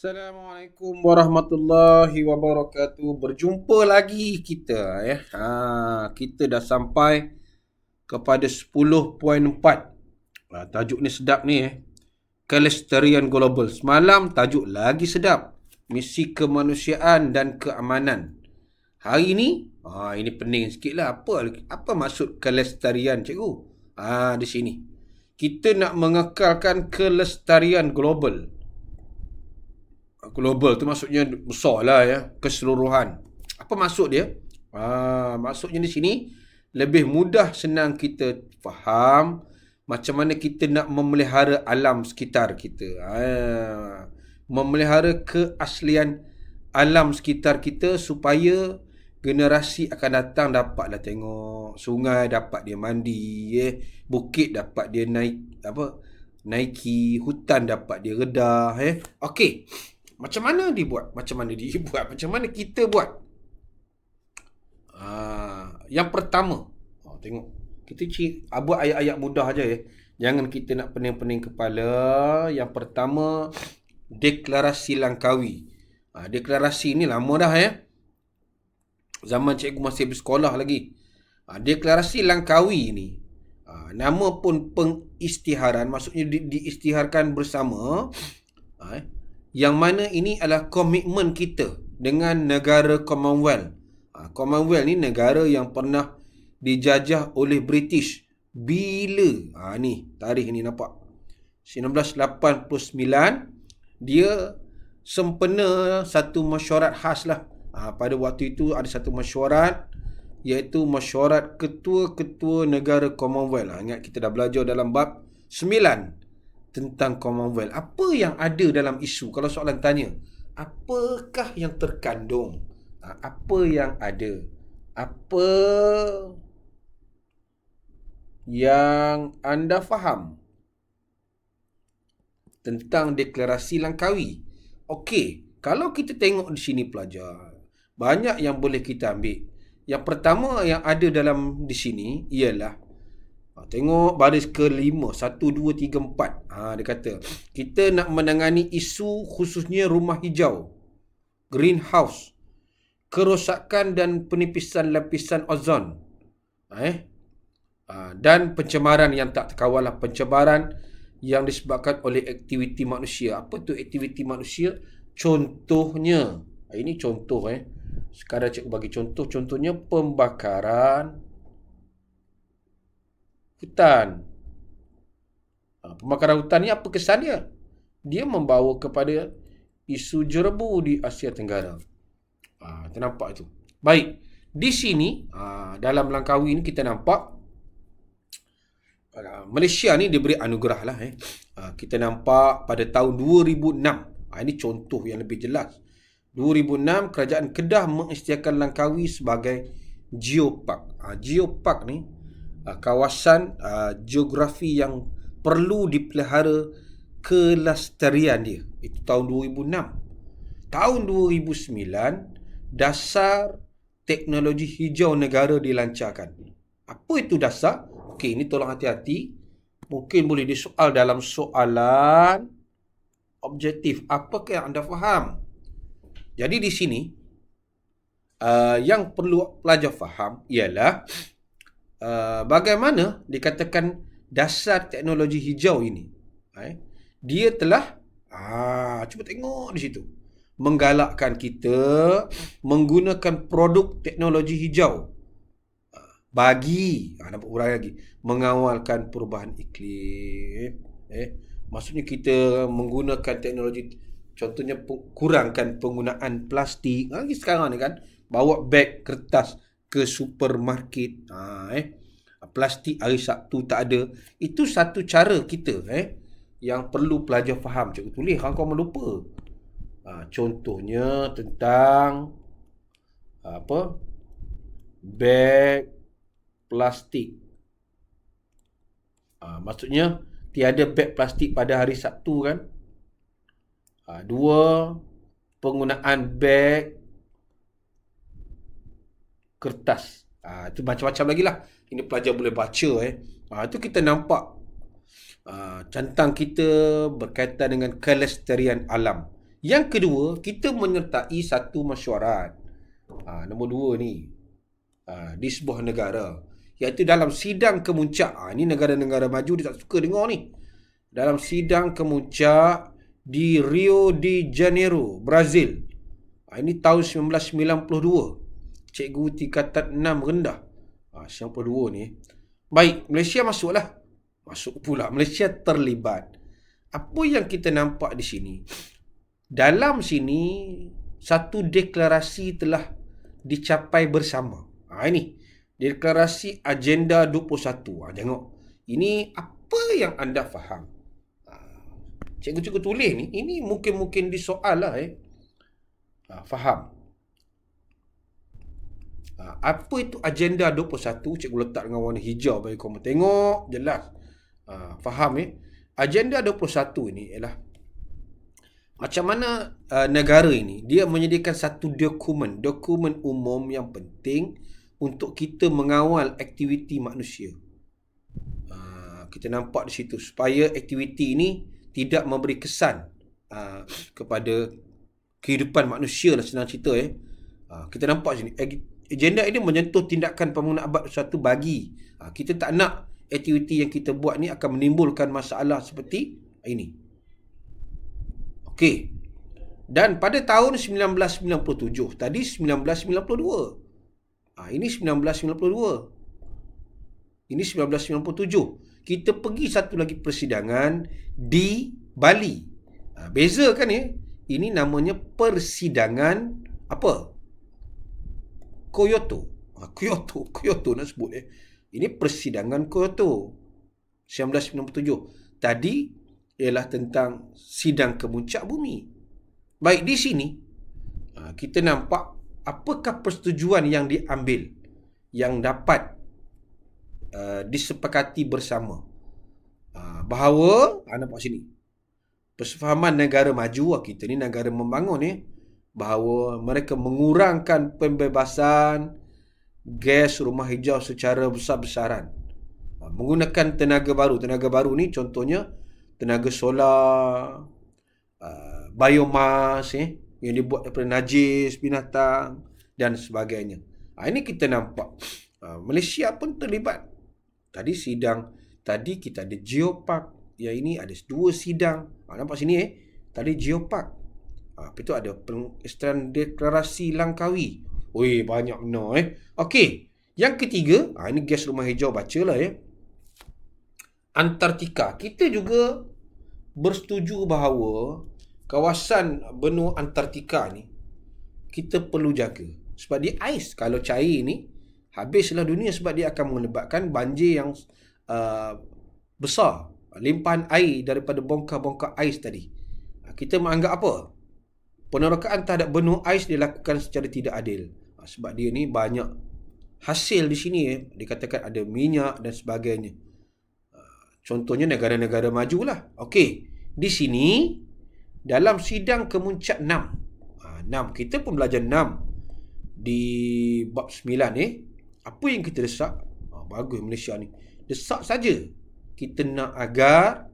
Assalamualaikum warahmatullahi wabarakatuh. Berjumpa lagi kita ya. Kita dah sampai kepada 10.4. Tajuk ni sedap ni. Kelestarian global. Semalam tajuk lagi sedap. Misi kemanusiaan dan keamanan. Hari ni ini pening sikit lah. Apa maksud kelestarian, cikgu? Di sini. Kita nak mengekalkan kelestarian global. Global tu maksudnya besar lah ya, keseluruhan. Apa maksud dia? Maksudnya di sini lebih mudah senang kita faham macam mana kita nak memelihara alam sekitar kita. Memelihara keaslian alam sekitar kita supaya generasi akan datang dapatlah tengok sungai, dapat dia mandi, bukit dapat dia naiki, hutan dapat dia redah. Okey. Macam mana dibuat? Macam mana kita buat? Yang pertama, tengok. Kita buat ayat-ayat mudah aja ya. Jangan kita nak pening-pening kepala. Yang pertama, deklarasi Langkawi. Deklarasi ni lama dah ya. Zaman cikgu masih bersekolah lagi. Deklarasi Langkawi ni, nama pun pengisytiharan, maksudnya diisytiharkan bersama. Yang mana ini adalah komitmen kita dengan negara Commonwealth. Commonwealth ni negara yang pernah dijajah oleh British. Bila? Ni, tarikh ni nampak. 1989, dia sempena satu mesyuarat khas lah. Pada waktu itu ada satu mesyuarat, iaitu mesyuarat ketua-ketua negara Commonwealth. Ingat kita dah belajar dalam bab 9. Tentang Commonwealth. Apa yang ada dalam isu? Kalau soalan tanya, apakah yang terkandung? Apa yang ada? Apa yang anda faham tentang deklarasi Langkawi? Okey, kalau kita tengok di sini pelajar, banyak yang boleh kita ambil. Yang pertama yang ada dalam di sini ialah tengok baris ke-5, 1, 2, 3, 4. Dia kata, kita nak menangani isu khususnya rumah hijau, greenhouse, kerosakan dan penipisan lapisan ozon. Dan pencemaran yang tak terkawal lah, pencemaran yang disebabkan oleh aktiviti manusia. Apa tu aktiviti manusia? Contohnya, ini contoh sekadar cikgu bagi contoh, contohnya pembakaran hutan. Pembakaran hutan ni apa kesan dia? Dia membawa kepada isu jerebu di Asia Tenggara. Kita nampak itu. Baik, di sini dalam Langkawi ni kita nampak Malaysia ni diberi anugerah lah. Kita nampak pada tahun 2006. Ini contoh yang lebih jelas. 2006 Kerajaan Kedah mengisytiharkan Langkawi sebagai geopark. Geopark ni kawasan geografi yang perlu dipelihara kelestarian dia. Itu tahun 2006. Tahun 2009, dasar teknologi hijau negara dilancarkan. Apa itu dasar? Okey, ini tolong hati-hati. Mungkin boleh disoal dalam soalan objektif. Apakah yang anda faham? Jadi di sini, yang perlu pelajar faham ialah bagaimana dikatakan dasar teknologi hijau ini. Dia telah, cuba tengok di situ, menggalakkan kita menggunakan produk teknologi hijau bagi, nampak urang lagi, mengawalkan perubahan iklim. Maksudnya kita menggunakan teknologi, contohnya kurangkan penggunaan plastik. Lagi sekarang ni kan, bawa beg kertas ke supermarket, plastik hari Sabtu tak ada. Itu satu cara kita yang perlu pelajar faham. Cikgu tulis, kau melupa. Contohnya tentang beg plastik. Maksudnya tiada beg plastik pada hari Sabtu kan. Dua, penggunaan beg kertas. Itu macam-macam lagi lah. Ini pelajar boleh baca. Itu kita nampak centang kita berkaitan dengan kelestarian alam. Yang kedua, kita menyertai satu mesyuarat. Nombor dua ni, di sebuah negara, iaitu dalam sidang kemuncak. Ini negara-negara maju dia tak suka dengar ni. Dalam sidang kemuncak di Rio de Janeiro, Brazil. Ini tahun 1992. Cikgu tingkatan 6 rendah. 92 ni. Baik, Malaysia masuklah. Masuk pula. Malaysia terlibat. Apa yang kita nampak di sini? Dalam sini, satu deklarasi telah dicapai bersama. Ini. Deklarasi Agenda 21. Tengok. Ini apa yang anda faham? Cikgu-cikgu tulis ni. Ini mungkin disoal lah. Faham? Apa itu Agenda 21? Cikgu letak dengan warna hijau bagi kamu tengok. Jelas. Faham Agenda 21 ini ialah macam mana negara ini dia menyediakan satu dokumen umum yang penting untuk kita mengawal aktiviti manusia. Kita nampak di situ supaya aktiviti ini tidak memberi kesan kepada kehidupan manusia lah, senang cerita kita nampak sini agenda ini menyentuh tindakan pembangunan abad 21 bagi kita tak nak aktiviti yang kita buat ni akan menimbulkan masalah seperti ini. Okey. Dan pada tahun 1997, tadi 1992. Ini 1992. Ini 1997. Kita pergi satu lagi persidangan di Bali. Beza kan Ini namanya persidangan apa? Kyoto. Kyoto nak sebut Ini persidangan Kyoto 1997. Tadi ialah tentang sidang kemuncak bumi. Baik, di sini kita nampak apakah persetujuan yang diambil yang dapat disepakati bersama. Bahawa nampak sini. Persefahaman negara maju, kita ni negara membangun bahawa mereka mengurangkan pembebasan gas rumah hijau secara besar-besaran. Menggunakan tenaga baru. Tenaga baru ni contohnya tenaga solar, biomas yang dibuat daripada najis binatang dan sebagainya. Ini kita nampak Malaysia pun terlibat. Tadi kita ada geopark. Yang ini ada 2 sidang. Nampak sini tadi geopark. Lepas tu ada pengesahan deklarasi Langkawi. Banyak benar Okey. Yang ketiga, ini gas rumah hijau, bacalah Antartika. Kita juga bersetuju bahawa kawasan benua Antartika ni kita perlu jaga. Sebab dia ais. Kalau cair ni, habislah dunia sebab dia akan menyebabkan banjir yang besar. Limpahan air daripada bongkar-bongkar ais tadi. Kita menganggap apa? Penerokaan terhadap benua ais dilakukan secara tidak adil. Sebab dia ni banyak hasil di sini dikatakan ada minyak dan sebagainya. Contohnya negara-negara maju lah. Okey. Di sini dalam sidang kemuncak 6. 6. Kita pun belajar 6 di bab 9 apa yang kita desak? Bagus Malaysia ni. Desak saja. Kita nak agar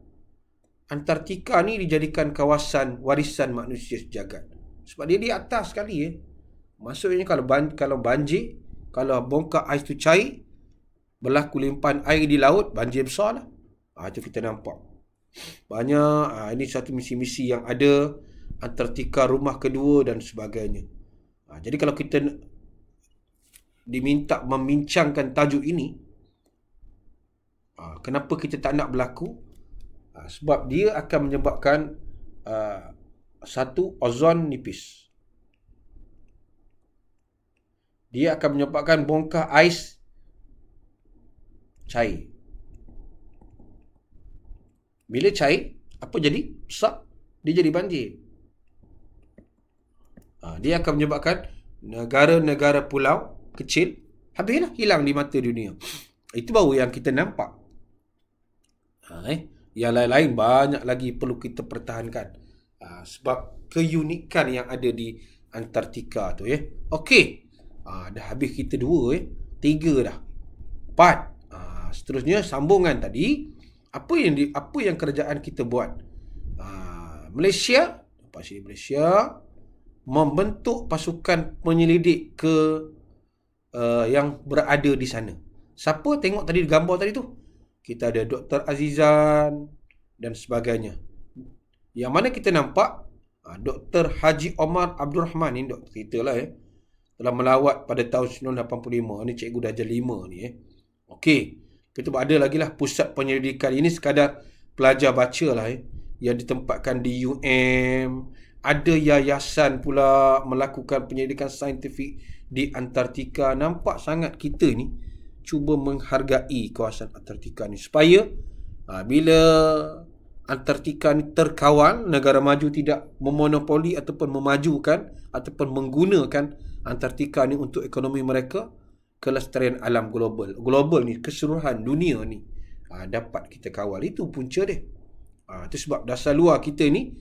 Antartika ni dijadikan kawasan warisan manusia sejagat. Sebab dia di atas sekali Maksudnya kalau banjir, kalau bongkar ais tu cair, berlaku limpahan air di laut, banjir besar lah. Itu kita nampak. Banyak, ini satu misi-misi yang ada, Antartika rumah kedua dan sebagainya. Jadi kalau kita diminta membincangkan tajuk ini, kenapa kita tak nak berlaku? Sebab dia akan menyebabkan satu, ozon nipis. Dia akan menyebabkan bongkar ais cair. Bila cair, apa jadi? Besar. Dia jadi banjir. Dia akan menyebabkan negara-negara pulau kecil habislah, hilang di mata dunia. Itu baru yang kita nampak. Yang lain-lain banyak lagi perlu kita pertahankan. Sebab keunikan yang ada di Antartika tu Okey. Dah habis kita 2 3 dah. 4. Seterusnya sambungan tadi, apa yang kerajaan kita buat? Malaysia Pasir Malaysia membentuk pasukan penyelidik yang berada di sana. Siapa tengok tadi gambar tadi tu? Kita ada Dr. Azizan dan sebagainya. Yang mana kita nampak Dr. Haji Omar Abdul Rahman ni, doktor kita lah telah melawat pada tahun 1985. Ni cikgu dah ajar 5 ni Okey, kita ada lagi lah pusat penyelidikan. Ini sekadar pelajar baca lah yang ditempatkan di UM. Ada yayasan pula melakukan penyelidikan saintifik di Antartika. Nampak sangat kita ni cuba menghargai kawasan Antartika ni supaya bila Antartika ni terkawal, negara maju tidak memonopoli ataupun memajukan ataupun menggunakan Antartika ni untuk ekonomi mereka, kelestarian alam global. Global ni, keseluruhan dunia ni dapat kita kawal. Itu punca dia. Itu sebab dasar luar kita ni,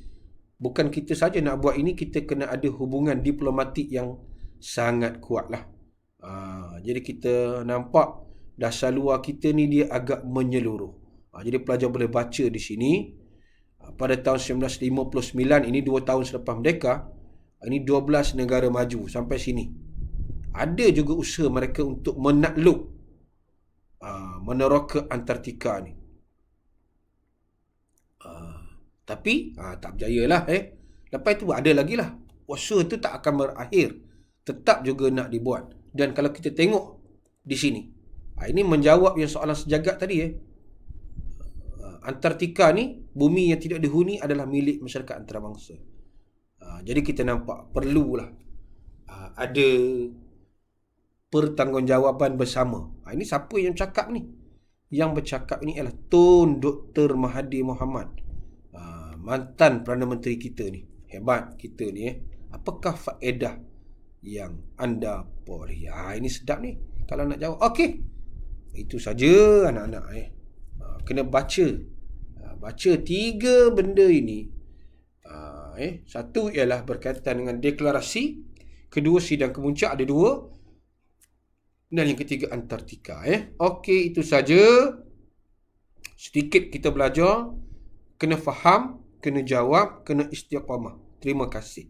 bukan kita saja nak buat ini, kita kena ada hubungan diplomatik yang sangat kuat lah. Jadi kita nampak dasar luar kita ni dia agak menyeluruh. Jadi pelajar boleh baca di sini. Pada tahun 1959, ini 2 tahun selepas merdeka, ini 12 negara maju sampai sini. Ada juga usaha mereka untuk menakluk meneroka Antartika ni. Tapi tak berjaya lah. Lepas itu ada lagi lah. Usaha tu tak akan berakhir. Tetap juga nak dibuat. Dan kalau kita tengok di sini, ini menjawab yang soalan sejagat tadi. Antartika ni, bumi yang tidak dihuni adalah milik masyarakat antarabangsa. Jadi kita nampak perlulah ada pertanggungjawaban bersama. Ini siapa yang cakap ni? Yang bercakap ni ialah Tun Dr. Mahathir Mohamad, mantan Perdana Menteri kita ni. Hebat kita ni. Apakah faedah yang anda peroleh? Ini sedap ni kalau nak jawab. Okey, itu saja anak-anak. Kena baca. Baca 3 benda ini. Satu ialah berkaitan dengan deklarasi. Kedua, sidang kemuncak, ada 2. Dan yang ketiga, Antartika. Okey, itu saja. Sedikit kita belajar. Kena faham, kena jawab, kena istiqamah. Terima kasih.